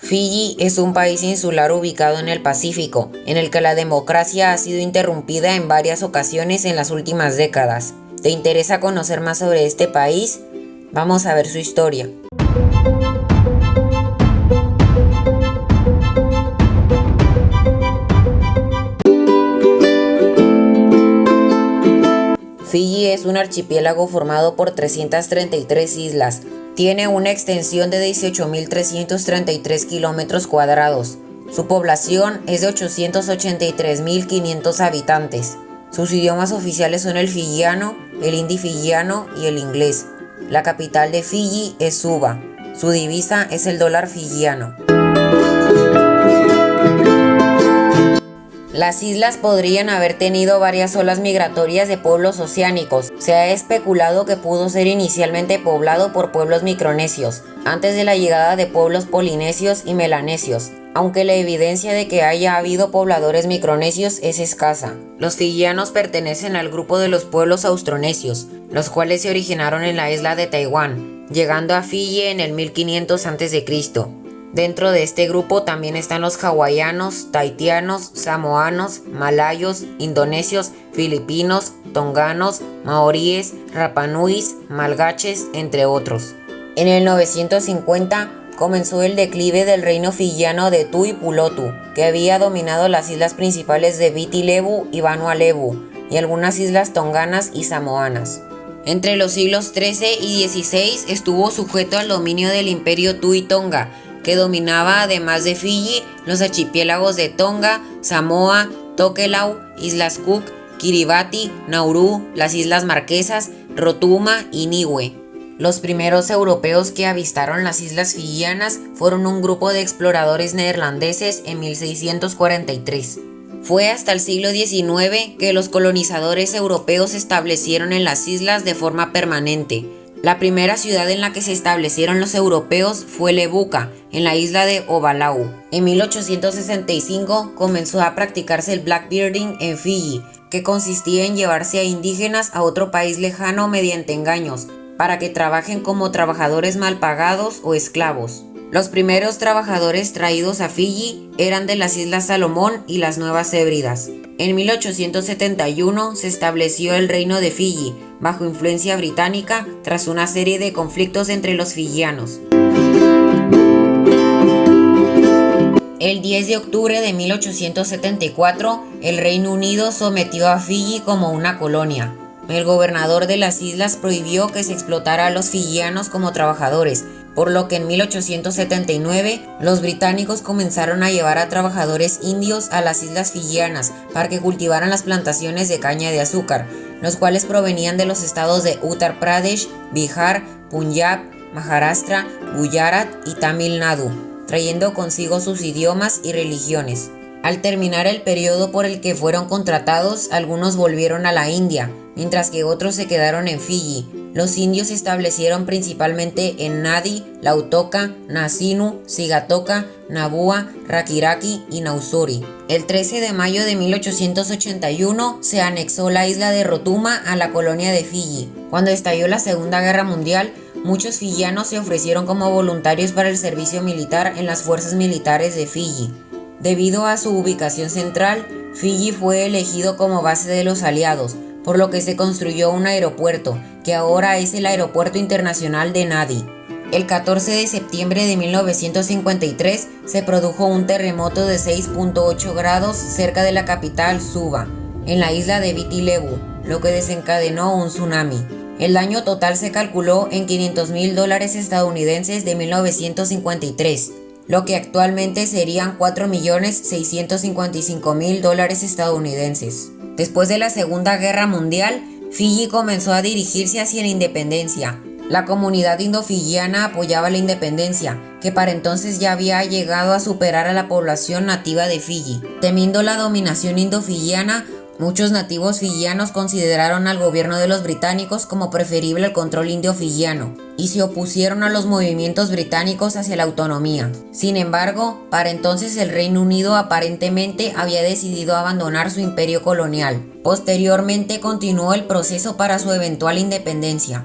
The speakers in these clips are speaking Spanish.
Fiyi es un país insular ubicado en el Pacífico, en el que la democracia ha sido interrumpida en varias ocasiones en las últimas décadas. ¿Te interesa conocer más sobre este país? Vamos a ver su historia. Fiyi es un archipiélago formado por 333 islas. Tiene una extensión de 18.333 kilómetros cuadrados. Su población es de 883.500 habitantes. Sus idiomas oficiales son el fiyiano, el hindi fiyiano y el inglés. La capital de Fiyi es Suva. Su divisa es el dólar fiyiano. Las islas podrían haber tenido varias olas migratorias de pueblos oceánicos. Se ha especulado que pudo ser inicialmente poblado por pueblos micronesios, antes de la llegada de pueblos polinesios y melanesios, aunque la evidencia de que haya habido pobladores micronesios es escasa. Los fiyianos pertenecen al grupo de los pueblos austronesios, los cuales se originaron en la isla de Taiwán, llegando a Fiyi en el 1500 a.C. Dentro de este grupo también están los hawaianos, tahitianos, samoanos, malayos, indonesios, filipinos, tonganos, maoríes, rapanuis, malgaches, entre otros. En el 950 comenzó el declive del reino fiyiano de Tuipulutu, que había dominado las islas principales de Viti Levu y Vanua Levu, y algunas islas tonganas y samoanas. Entre los siglos XIII y XVI estuvo sujeto al dominio del imperio Tui Tonga, que dominaba, además de Fiyi, los archipiélagos de Tonga, Samoa, Tokelau, Islas Cook, Kiribati, Nauru, las Islas Marquesas, Rotuma y Niue. Los primeros europeos que avistaron las islas fiyianas fueron un grupo de exploradores neerlandeses en 1643. Fue hasta el siglo XIX que los colonizadores europeos se establecieron en las islas de forma permanente. La primera ciudad en la que se establecieron los europeos fue Levuka, en la isla de Ovalau. En 1865 comenzó a practicarse el blackbearding en Fiyi, que consistía en llevarse a indígenas a otro país lejano mediante engaños, para que trabajen como trabajadores mal pagados o esclavos. Los primeros trabajadores traídos a Fiyi eran de las Islas Salomón y las Nuevas Hébridas. En 1871 se estableció el reino de Fiyi, bajo influencia británica, tras una serie de conflictos entre los fiyianos. El 10 de octubre de 1874, el Reino Unido sometió a Fiyi como una colonia. El gobernador de las islas prohibió que se explotara a los fiyianos como trabajadores, por lo que en 1879 los británicos comenzaron a llevar a trabajadores indios a las islas fiyianas para que cultivaran las plantaciones de caña de azúcar, los cuales provenían de los estados de Uttar Pradesh, Bihar, Punjab, Maharashtra, Gujarat y Tamil Nadu, trayendo consigo sus idiomas y religiones. Al terminar el periodo por el que fueron contratados, algunos volvieron a la India, mientras que otros se quedaron en Fiyi. Los indios se establecieron principalmente en Nadi, Lautoka, Nasinu, Sigatoka, Nabua, Rakiraki y Nausori. El 13 de mayo de 1881 se anexó la isla de Rotuma a la colonia de Fiyi. Cuando estalló la Segunda Guerra Mundial, muchos fiyianos se ofrecieron como voluntarios para el servicio militar en las fuerzas militares de Fiyi. Debido a su ubicación central, Fiyi fue elegido como base de los aliados, por lo que se construyó un aeropuerto, que ahora es el Aeropuerto Internacional de Nadi. El 14 de septiembre de 1953 se produjo un terremoto de 6.8 grados cerca de la capital Suva, en la isla de Viti Levu, lo que desencadenó un tsunami. El daño total se calculó en $500.000 estadounidenses de 1953, lo que actualmente serían $4.655.000 estadounidenses. Después de la Segunda Guerra Mundial, Fiyi comenzó a dirigirse hacia la independencia. La comunidad indo-fiyiana apoyaba la independencia, que para entonces ya había llegado a superar a la población nativa de Fiyi. Temiendo la dominación indo-fiyiana, muchos nativos fiyianos consideraron al gobierno de los británicos como preferible al control indio-fiyiano y se opusieron a los movimientos británicos hacia la autonomía. Sin embargo, para entonces el Reino Unido aparentemente había decidido abandonar su imperio colonial. Posteriormente continuó el proceso para su eventual independencia.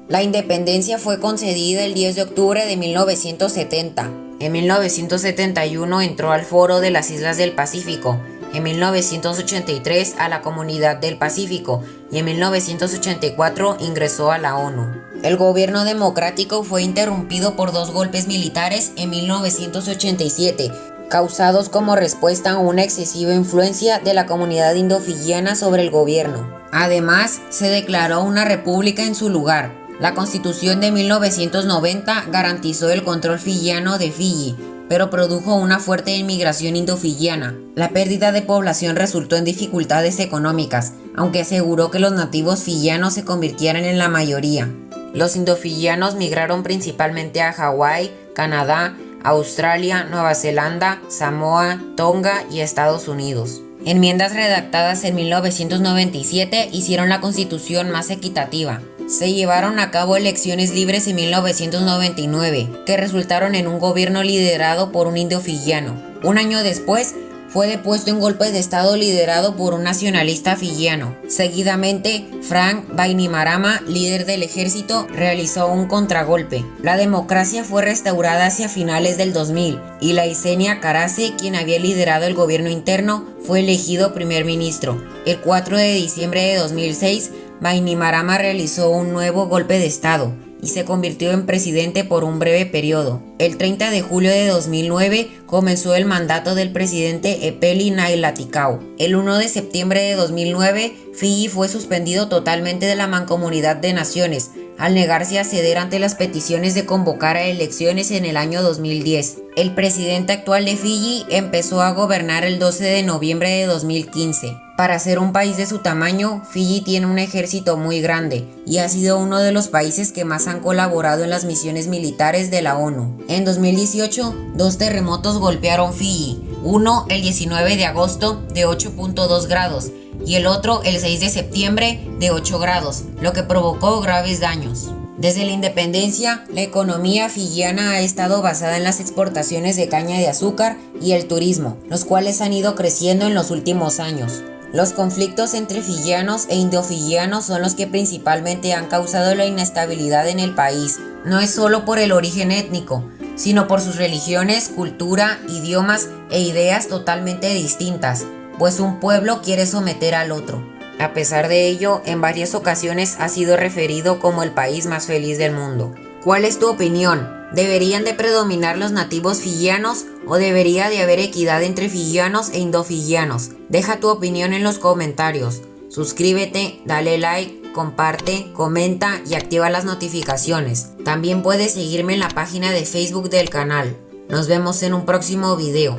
La independencia fue concedida el 10 de octubre de 1970. En 1971 entró al Foro de las Islas del Pacífico, en 1983 a la Comunidad del Pacífico y en 1984 ingresó a la ONU. El gobierno democrático fue interrumpido por 2 golpes militares en 1987, causados como respuesta a una excesiva influencia de la comunidad indofiyiana sobre el gobierno. Además, se declaró una república en su lugar. La Constitución de 1990 garantizó el control fiyiano de Fiyi, pero produjo una fuerte inmigración indofiyiana. La pérdida de población resultó en dificultades económicas, aunque aseguró que los nativos fiyianos se convirtieran en la mayoría. Los indofiyianos migraron principalmente a Hawái, Canadá, Australia, Nueva Zelanda, Samoa, Tonga y Estados Unidos. Enmiendas redactadas en 1997 hicieron la Constitución más equitativa. Se llevaron a cabo elecciones libres en 1999, que resultaron en un gobierno liderado por un indofiyiano. Un año después, fue depuesto en golpe de estado liderado por un nacionalista fiyiano. Seguidamente, Frank Bainimarama, líder del ejército, realizó un contragolpe. La democracia fue restaurada hacia finales del 2000 y Laisenia Karase, quien había liderado el gobierno interno, fue elegido primer ministro. El 4 de diciembre de 2006, Bainimarama realizó un nuevo golpe de estado y se convirtió en presidente por un breve periodo. El 30 de julio de 2009 comenzó el mandato del presidente Epeli Nailatikau. El 1 de septiembre de 2009, Fiyi fue suspendido totalmente de la Mancomunidad de Naciones, al negarse a ceder ante las peticiones de convocar a elecciones en el año 2010. El presidente actual de Fiyi empezó a gobernar el 12 de noviembre de 2015. Para ser un país de su tamaño, Fiyi tiene un ejército muy grande y ha sido uno de los países que más han colaborado en las misiones militares de la ONU. En 2018, 2 terremotos golpearon Fiyi, uno el 19 de agosto de 8.2 grados y el otro el 6 de septiembre de 8 grados, lo que provocó graves daños. Desde la independencia, la economía fiyiana ha estado basada en las exportaciones de caña de azúcar y el turismo, los cuales han ido creciendo en los últimos años. Los conflictos entre fiyianos e indofiyianos son los que principalmente han causado la inestabilidad en el país. No es solo por el origen étnico, sino por sus religiones, cultura, idiomas e ideas totalmente distintas, pues un pueblo quiere someter al otro. A pesar de ello, en varias ocasiones ha sido referido como el país más feliz del mundo. ¿Cuál es tu opinión? ¿Deberían de predominar los nativos fiyianos o debería de haber equidad entre fiyianos e indofiyianos? Deja tu opinión en los comentarios. Suscríbete, dale like, comparte, comenta y activa las notificaciones. También puedes seguirme en la página de Facebook del canal. Nos vemos en un próximo video.